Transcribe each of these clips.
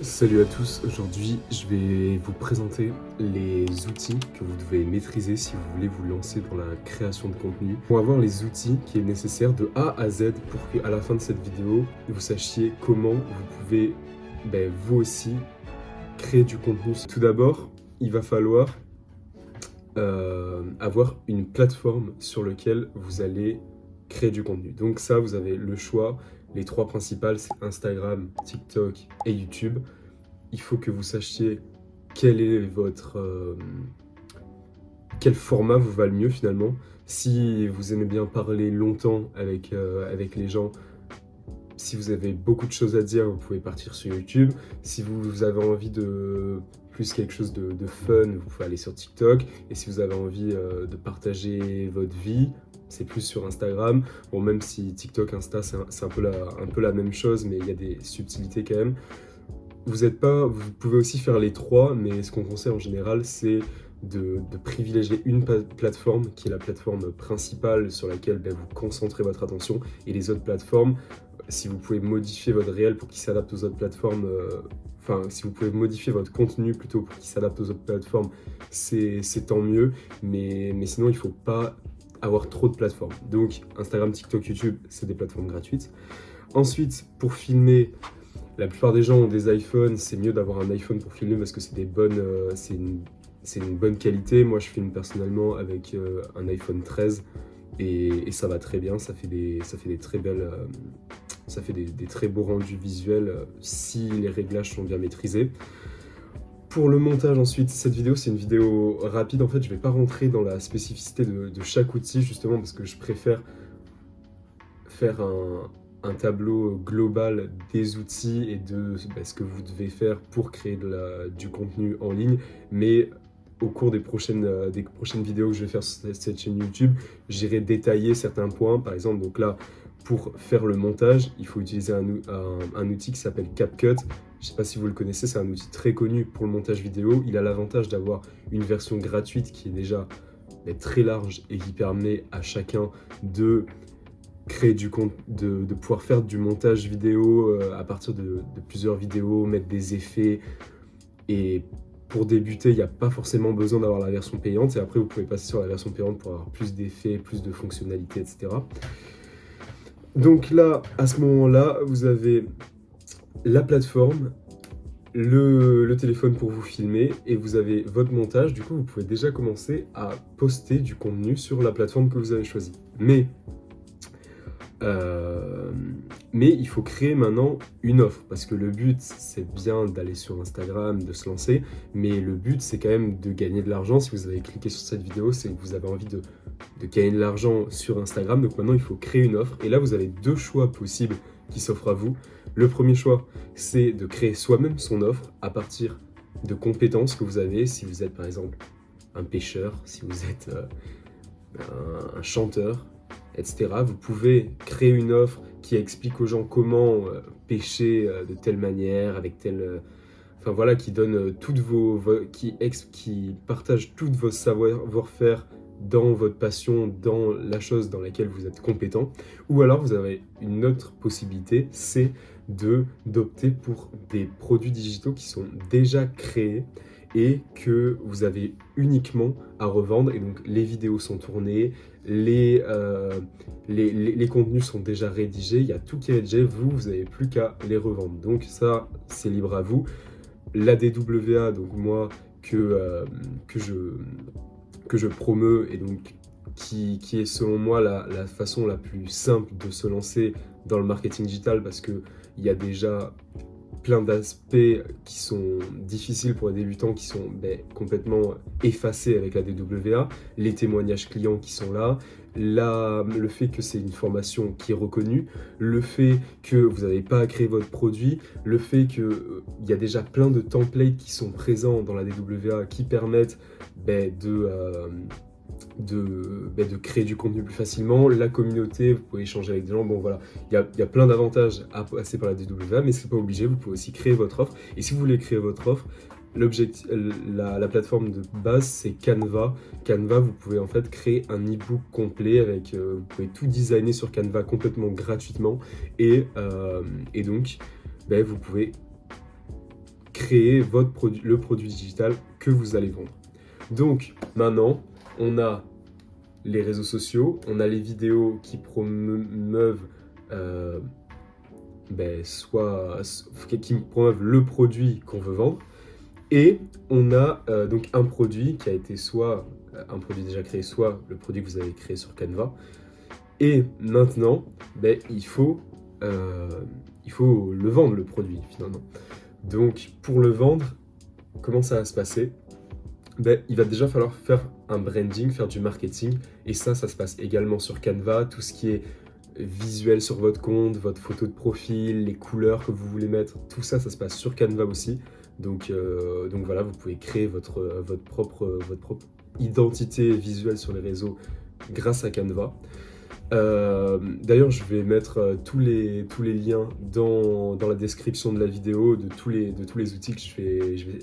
Salut à tous, aujourd'hui je vais vous présenter les outils que vous devez maîtriser si vous voulez vous lancer dans la création de contenu. On va voir les outils qui est nécessaire de A à Z pour qu'à la fin de cette vidéo, vous sachiez comment vous pouvez vous aussi créer du contenu. Tout d'abord, il va falloir avoir une plateforme sur laquelle vous allez créer du contenu. Donc ça, vous avez le choix. Les trois principales, c'est Instagram, TikTok et YouTube. Il faut que vous sachiez quel est quel format vous va le mieux finalement. Si vous aimez bien parler longtemps avec les gens, si vous avez beaucoup de choses à dire, vous pouvez partir sur YouTube. Si vous avez envie de plus quelque chose de fun, vous pouvez aller sur TikTok. Et si vous avez envie de partager votre vie, c'est plus sur Instagram. Bon, même si TikTok, Insta, c'est un peu la même chose, mais il y a des subtilités quand même. Vous pouvez aussi faire les trois, mais ce qu'on conseille en général, c'est de privilégier une plateforme qui est la plateforme principale sur laquelle vous concentrez votre attention, et les autres plateformes, si vous pouvez modifier votre réel pour qu'il s'adapte aux autres plateformes, si vous pouvez modifier votre contenu plutôt pour qu'il s'adapte aux autres plateformes, c'est tant mieux, mais sinon il ne faut pas avoir trop de plateformes. Donc Instagram, TikTok, YouTube, c'est des plateformes gratuites. Ensuite, pour filmer, la plupart des gens ont des iPhones, c'est mieux d'avoir un iPhone pour filmer parce que c'est une bonne qualité. Moi, je filme personnellement avec un iPhone 13 et ça va très bien. Ça fait des très belles, ça fait des très beaux rendus visuels si les réglages sont bien maîtrisés. Pour le montage ensuite, cette vidéo c'est une vidéo rapide. En fait, je ne vais pas rentrer dans la spécificité de chaque outil justement parce que je préfère faire un tableau global des outils et de ce que vous devez faire pour créer du contenu en ligne. Mais au cours des prochaines vidéos que je vais faire sur cette chaîne YouTube, j'irai détailler certains points. Par exemple, donc là, pour faire le montage, il faut utiliser un outil qui s'appelle CapCut. Je ne sais pas si vous le connaissez, c'est un outil très connu pour le montage vidéo. Il a l'avantage d'avoir une version gratuite qui est déjà très large et qui permet à chacun de créer de pouvoir faire du montage vidéo à partir de plusieurs vidéos, mettre des effets. Et pour débuter, il n'y a pas forcément besoin d'avoir la version payante. Et après, vous pouvez passer sur la version payante pour avoir plus d'effets, plus de fonctionnalités, etc. Donc là, à ce moment-là, vous avez la plateforme, le téléphone pour vous filmer et vous avez votre montage. Du coup, vous pouvez déjà commencer à poster du contenu sur la plateforme que vous avez choisie. Mais il faut créer maintenant une offre parce que le but c'est bien d'aller sur Instagram, de se lancer, mais le but c'est quand même de gagner de l'argent. Si vous avez cliqué sur cette vidéo, c'est que vous avez envie de gagner de l'argent sur Instagram. Donc maintenant il faut créer une offre et là vous avez deux choix possibles qui s'offrent à vous. Le premier choix c'est de créer soi-même son offre à partir de compétences que vous avez. Si vous êtes par exemple un pêcheur, si vous êtes un chanteur, etc. Vous pouvez créer une offre qui explique aux gens comment pêcher de telle manière, avec telle... Enfin voilà, qui donne qui partage toutes vos savoir-faire dans votre passion, dans la chose dans laquelle vous êtes compétent. Ou alors vous avez une autre possibilité, c'est d'opter pour des produits digitaux qui sont déjà créés et que vous avez uniquement à revendre. Et donc les vidéos sont tournées, les contenus sont déjà rédigés, il y a tout qui est rédigé, vous n'avez plus qu'à les revendre. Donc ça, c'est libre à vous. La DWA, donc moi, que je promeus et donc qui est selon moi la façon la plus simple de se lancer dans le marketing digital parce qu'il y a déjà plein d'aspects qui sont difficiles pour les débutants, qui sont complètement effacés avec la DWA, les témoignages clients qui sont là, le fait que c'est une formation qui est reconnue, le fait que vous n'avez pas à créer votre produit, le fait qu'il y a déjà plein de templates qui sont présents dans la DWA qui permettent de créer du contenu plus facilement, la communauté, vous pouvez échanger avec des gens, bon voilà, il y a plein d'avantages à passer par la DWA, mais c'est pas obligé, vous pouvez aussi créer votre offre, et si vous voulez créer votre offre, la plateforme de base c'est Canva. Canva, vous pouvez en fait créer un e-book complet avec, vous pouvez tout designer sur Canva complètement gratuitement, et donc vous pouvez créer le produit digital que vous allez vendre. Donc maintenant, on a les réseaux sociaux, on a les vidéos qui promeuvent qui promeuvent le produit qu'on veut vendre, et on a donc un produit qui a été soit un produit déjà créé, soit le produit que vous avez créé sur Canva. Et maintenant, il faut le vendre, le produit, finalement. Donc, pour le vendre, comment ça va se passer? Il va déjà falloir faire un branding, faire du marketing. Et ça se passe également sur Canva. Tout ce qui est visuel sur votre compte, votre photo de profil, les couleurs que vous voulez mettre, tout ça, ça se passe sur Canva aussi. Donc voilà, vous pouvez créer votre propre identité visuelle sur les réseaux grâce à Canva. D'ailleurs, je vais mettre tous les liens dans la description de la vidéo de tous les outils que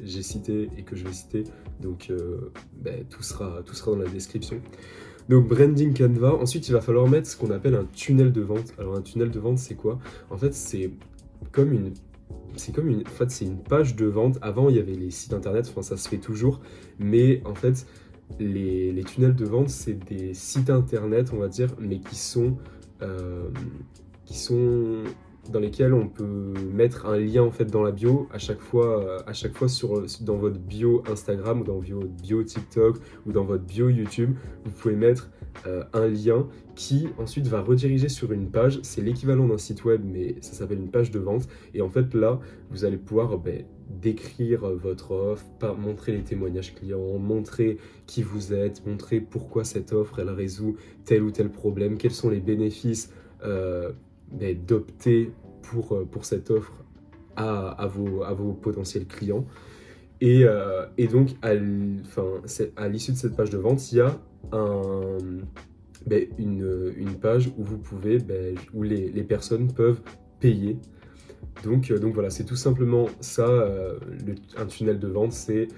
j'ai cités et que je vais citer. Donc, tout sera dans la description. Donc, branding Canva. Ensuite, il va falloir mettre ce qu'on appelle un tunnel de vente. Alors, un tunnel de vente, c'est quoi? En fait, c'est une page de vente. Avant, il y avait les sites internet, enfin, ça se fait toujours, mais en fait, les tunnels de vente, c'est des sites internet, on va dire, mais qui sont dans lesquels on peut mettre un lien en fait dans la bio à chaque fois dans votre bio Instagram ou dans votre bio TikTok ou dans votre bio YouTube, vous pouvez mettre un lien qui ensuite va rediriger sur une page. C'est l'équivalent d'un site web, mais ça s'appelle une page de vente. Et en fait là, vous allez pouvoir décrire votre offre, montrer les témoignages clients, montrer qui vous êtes, montrer pourquoi cette offre elle résout tel ou tel problème, quels sont les bénéfices d'opter pour cette offre à vos potentiels clients. Et donc, à l'issue de cette page de vente, il y a une page où vous pouvez, où les personnes peuvent payer. Donc voilà, c'est tout simplement ça, un tunnel de vente, c'est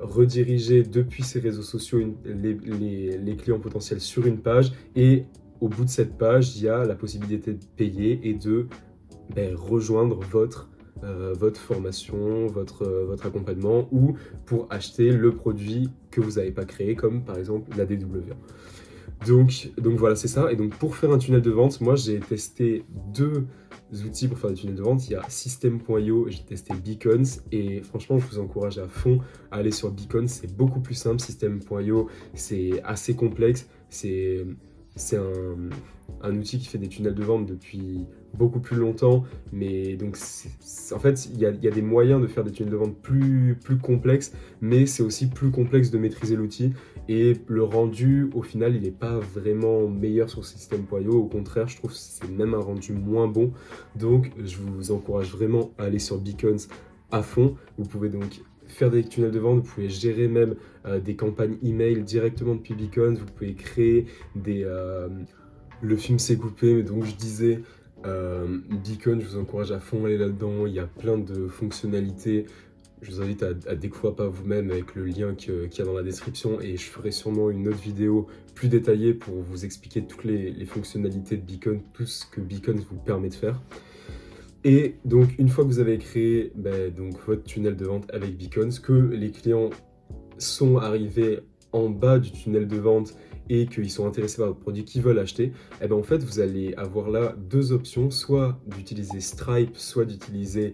rediriger depuis ces réseaux sociaux les clients potentiels sur une page, et au bout de cette page, il y a la possibilité de payer et de rejoindre votre formation, votre accompagnement, ou pour acheter le produit que vous n'avez pas créé, comme par exemple la DW. Donc voilà, c'est ça. Et donc pour faire un tunnel de vente, moi j'ai testé 2 outils pour faire des tunnels de vente. Il y a System.io, j'ai testé Beacons, et franchement je vous encourage à fond à aller sur Beacons. C'est beaucoup plus simple. System.io, c'est assez complexe. C'est un outil qui fait des tunnels de vente depuis beaucoup plus longtemps, mais donc en fait il y a des moyens de faire des tunnels de vente plus complexes, mais c'est aussi plus complexe de maîtriser l'outil, et le rendu au final il n'est pas vraiment meilleur sur System.io. Au contraire, je trouve que c'est même un rendu moins bon. Donc je vous encourage vraiment à aller sur Beacons à fond. Vous pouvez donc faire des tunnels de vente, vous pouvez gérer même des campagnes email directement depuis Beacons, vous pouvez créer le film s'est coupé, mais donc je disais, Beacon, je vous encourage à fond à aller là-dedans. Il y a plein de fonctionnalités. Je vous invite à découvrir par vous-même avec le lien qu'il y a dans la description, et je ferai sûrement une autre vidéo plus détaillée pour vous expliquer toutes les fonctionnalités de Beacon, tout ce que Beacon vous permet de faire. Et donc une fois que vous avez créé donc votre tunnel de vente avec Beacons, que les clients sont arrivés en bas du tunnel de vente et qu'ils sont intéressés par votre produit, qu'ils veulent acheter, en fait vous allez avoir là 2 options, soit d'utiliser Stripe, soit d'utiliser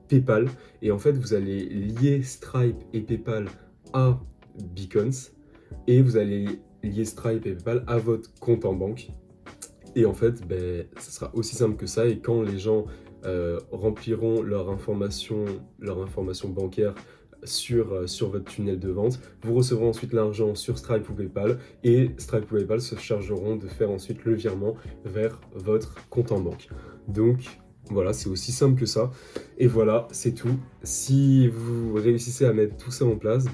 PayPal. Et en fait vous allez lier Stripe et PayPal à Beacons, et vous allez lier Stripe et PayPal à votre compte en banque. Et en fait ça sera aussi simple que ça, et quand les gens rempliront leur information bancaire sur votre tunnel de vente, vous recevrez ensuite l'argent sur Stripe ou PayPal, et Stripe ou PayPal se chargeront de faire ensuite le virement vers votre compte en banque. Donc voilà, c'est aussi simple que ça. Et voilà, c'est tout. Si vous réussissez à mettre tout ça en place,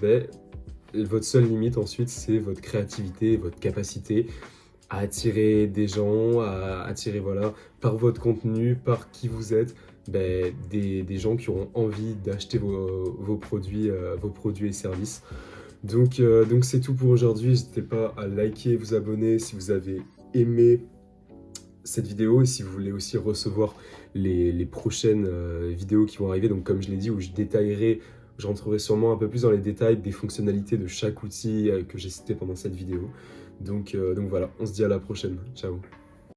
votre seule limite ensuite, c'est votre créativité, votre capacité à attirer des gens, à attirer par votre contenu, par qui vous êtes, des gens qui auront envie d'acheter vos produits et services. Donc c'est tout pour aujourd'hui. N'hésitez pas à liker, vous abonner si vous avez aimé cette vidéo et si vous voulez aussi recevoir les prochaines vidéos qui vont arriver, donc comme je l'ai dit, où je rentrerai sûrement un peu plus dans les détails des fonctionnalités de chaque outil que j'ai cité pendant cette vidéo. Donc voilà, on se dit à la prochaine. Ciao.